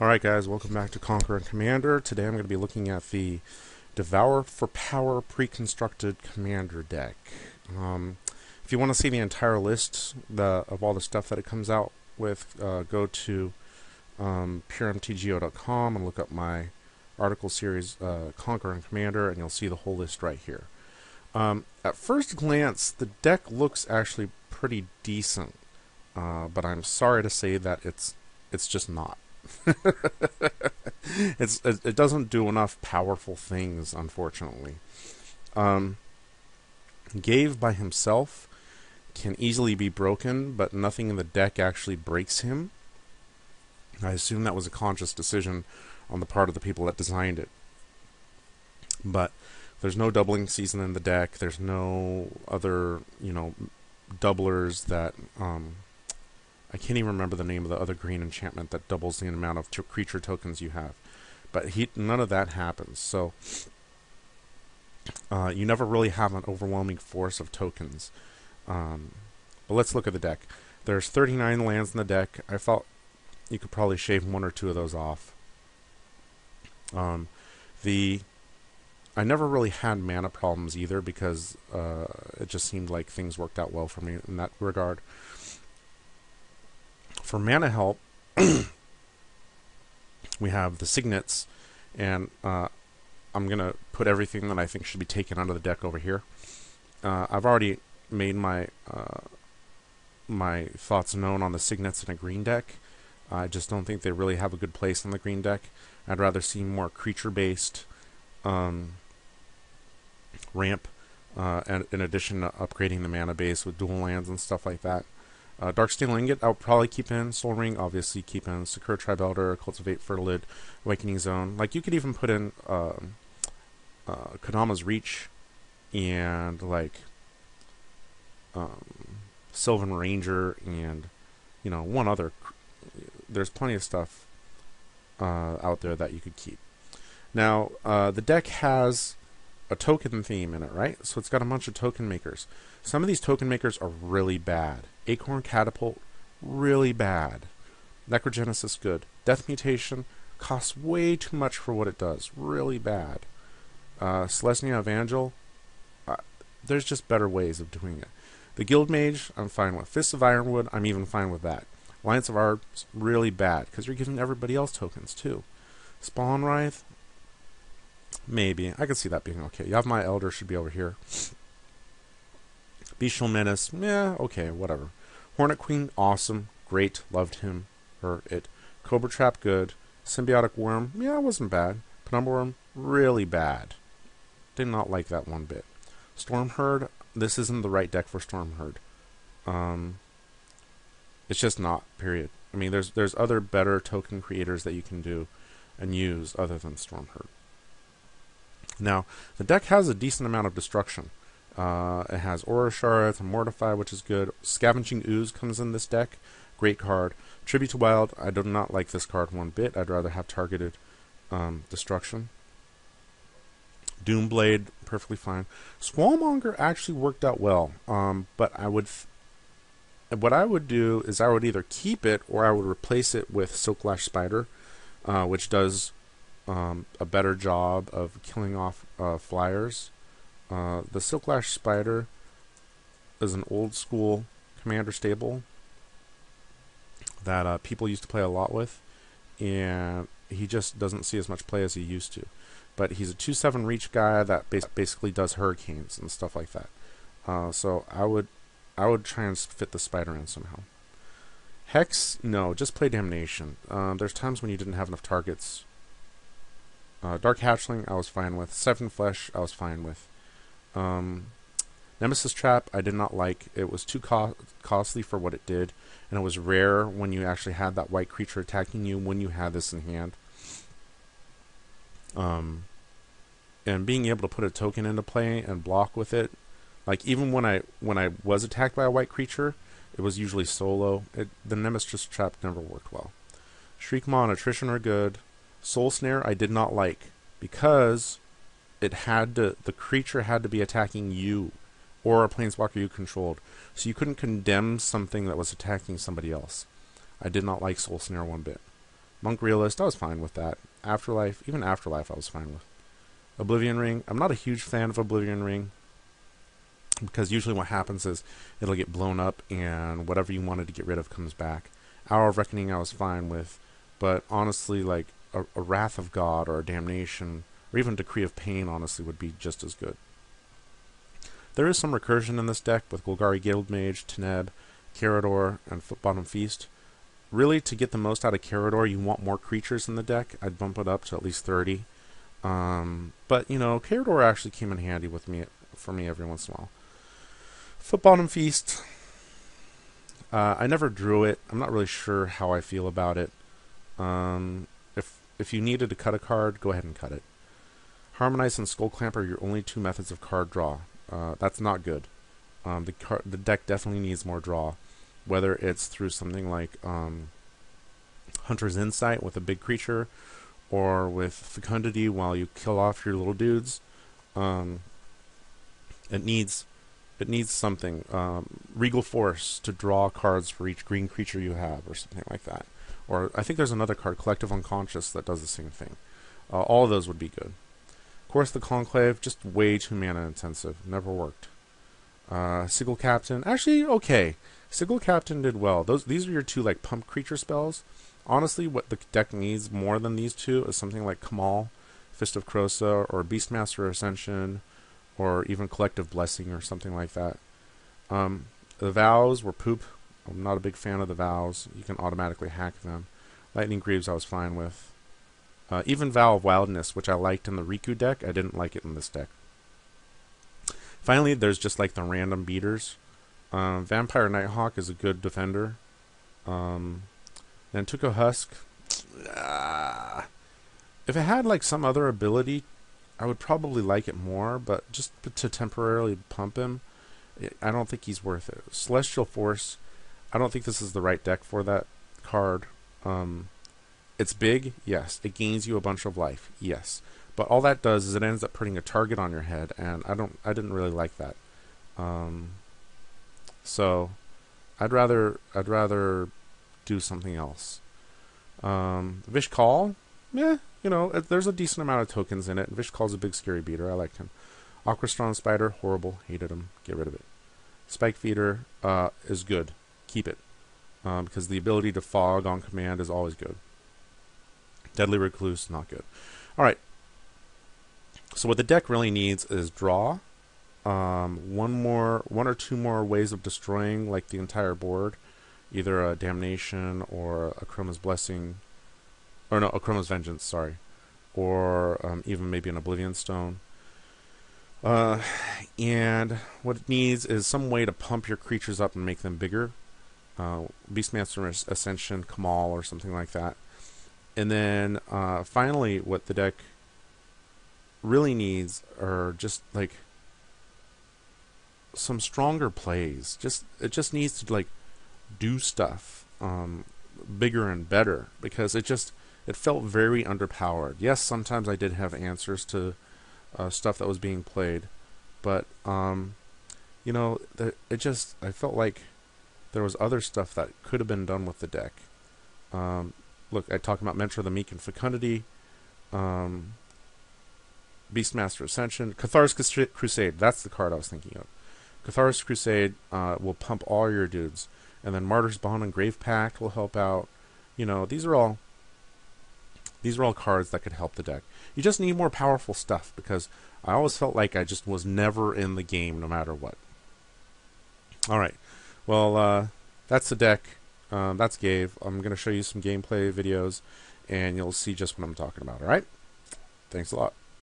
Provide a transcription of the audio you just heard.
Alright guys, welcome back to Conqueror and Commander. Today I'm going to be looking at the Devour for Power pre-constructed Commander deck. If you want to see the entire list of all the stuff that it comes out with, go to puremtgo.com and look up my article series Conqueror and Commander, and you'll see the whole list right here. At first glance, the deck looks actually pretty decent, but I'm sorry to say that it's just not. It doesn't do enough powerful things, unfortunately. Gave by himself can easily be broken, but nothing in the deck actually breaks him. I assume that was a conscious decision on the part of the people that designed it. But there's no doubling season in the deck. There's no other, doublers that I can't even remember the name of the other green enchantment that doubles the amount of creature tokens you have. But none of that happens. So you never really have an overwhelming force of tokens. But let's look at the deck. There's 39 lands in the deck. I felt you could probably shave one or two of those off. I never really had mana problems either because it just seemed like things worked out well for me in that regard. For mana help, we have the signets, and I'm going to put everything that I think should be taken out of the deck over here. I've already made my thoughts known on the signets in a green deck. I just don't think they really have a good place in the green deck. I'd rather see more creature-based ramp, and in addition to upgrading the mana base with dual lands and stuff like that. Darksteel Ingot, I'll probably keep in. Soul Ring, obviously keep in. Sakura Tribe Elder, Cultivate Fertilid, Awakening Zone. Like, you could even put in Kodama's Reach and, Sylvan Ranger and, one other. There's plenty of stuff out there that you could keep. Now, the deck has a token theme in it, right? So it's got a bunch of token makers. Some of these token makers are really bad. Acorn Catapult, really bad. Necrogenesis, good. Death Mutation costs way too much for what it does. Really bad. Selesnya Evangel, there's just better ways of doing it. The Guild Mage, I'm fine with. Fists of Ironwood, I'm even fine with that. Alliance of Arbs, really bad, because you're giving everybody else tokens, too. Spawn Wraith, maybe. I can see that being okay. Yavimaya Elder should be over here. Bestial Menace, yeah, okay, whatever. Hornet Queen, awesome, great, loved him, her, it. Cobra Trap, good. Symbiotic Worm, yeah, it wasn't bad. Penumbra Worm, really bad. Did not like that one bit. Storm Herd, this isn't the right deck for Storm Herd. It's just not, period. I mean, there's other better token creators that you can do and use other than Storm Herd. Now, the deck has a decent amount of destruction. It has Aura Shards and Mortify, which is good. Scavenging Ooze comes in this deck. Great card. Tribute to Wild, I do not like this card one bit. I'd rather have targeted destruction. Doomblade, perfectly fine. Squallmonger actually worked out well, but what I would do is I would either keep it or I would replace it with Silklash Spider, which does a better job of killing off flyers. The Silklash Spider is an old school commander stable that people used to play a lot with, and he just doesn't see as much play as he used to. But he's a 2/7 reach guy that basically does hurricanes and stuff like that. So I would try and fit the spider in somehow. Hex, no, just play Damnation. There's times when you didn't have enough targets. Dark Hatchling, I was fine with. Seven Flesh, I was fine with. Nemesis Trap, I did not like. It was too costly for what it did, and it was rare when you actually had that white creature attacking you when you had this in hand. And being able to put a token into play and block with it, like even when I was attacked by a white creature, it was usually solo. The Nemesis Trap never worked well. Shriekmaw and Attrition are good. Soul Snare I did not like because the creature had to be attacking you or a planeswalker you controlled. So you couldn't condemn something that was attacking somebody else. I did not like Soul Snare one bit. Monk Realist, I was fine with that. Afterlife, even Afterlife, I was fine with. Oblivion Ring, I'm not a huge fan of Oblivion Ring, because usually what happens is it'll get blown up and whatever you wanted to get rid of comes back. Hour of Reckoning I was fine with, but honestly, like a Wrath of God or a Damnation or even Decree of Pain honestly would be just as good. There is some recursion in this deck with Golgari Guildmage, Teneb, Carador, and Footbottom Feast. Really, to get the most out of Carador, you want more creatures in the deck. I'd bump it up to at least 30. But, you know, Carador actually came in handy for me every once in a while. Footbottom Feast. I never drew it. I'm not really sure how I feel about it. If you needed to cut a card, go ahead and cut it. Harmonize and Skull Clamp are your only two methods of card draw. That's not good. The deck definitely needs more draw, whether it's through something like Hunter's Insight with a big creature, or with Fecundity while you kill off your little dudes. It needs something. Regal Force to draw cards for each green creature you have, or something like that. Or I think there's another card, Collective Unconscious, that does the same thing. All of those would be good. Of course, the Conclave, just way too mana intensive. Never worked. Sigil Captain, actually okay. Sigil Captain did well. These are your two like pump creature spells. Honestly, what the deck needs more than these two is something like Kamal, Fist of Krosa, or Beastmaster Ascension, or even Collective Blessing or something like that. The Vows were poop. I'm not a big fan of the Vows. You can automatically hack them. Lightning Greaves I was fine with. Even Vow of Wildness, which I liked in the Riku deck, I didn't like it in this deck. Finally, there's just like the random beaters. Vampire Nighthawk is a good defender. Nantuko Husk. If it had like some other ability, I would probably like it more, but just to temporarily pump him, I don't think he's worth it. Celestial Force, I don't think this is the right deck for that card. It's big, yes. It gains you a bunch of life, yes. But all that does is it ends up putting a target on your head, and I didn't really like that. So I'd rather do something else. Vish Call, yeah, you know, there's a decent amount of tokens in it. Vish Call's a big scary beater. I liked him. Aquastron Spider, horrible, hated him. Get rid of it. Spike Feeder is good. Keep it. Because the ability to fog on command is always good. Deadly Recluse, not good. Alright. So what the deck really needs is draw. One or two more ways of destroying like the entire board. Either a Damnation or a Chroma's Blessing. Or no, a Chroma's Vengeance, sorry. Or even maybe an Oblivion Stone. And what it needs is some way to pump your creatures up and make them bigger. Beastmaster Ascension, Kamal, or something like that. And then finally, what the deck really needs are just like some stronger plays. It just needs to like do stuff bigger and better, because it felt very underpowered. Yes, sometimes I did have answers to stuff that was being played, but you know, I felt like there was other stuff that could have been done with the deck. Look, I talked about Mentor the Meek and Fecundity, Beastmaster Ascension, Cathar's Crusade. That's the card I was thinking of. Cathar's Crusade will pump all your dudes, and then Martyr's Bond and Grave Pact will help out. You know, these are all cards that could help the deck. You just need more powerful stuff, because I always felt like I just was never in the game no matter what. Alright, well, that's the deck. That's Gabe. I'm going to show you some gameplay videos, and you'll see just what I'm talking about, alright? Thanks a lot.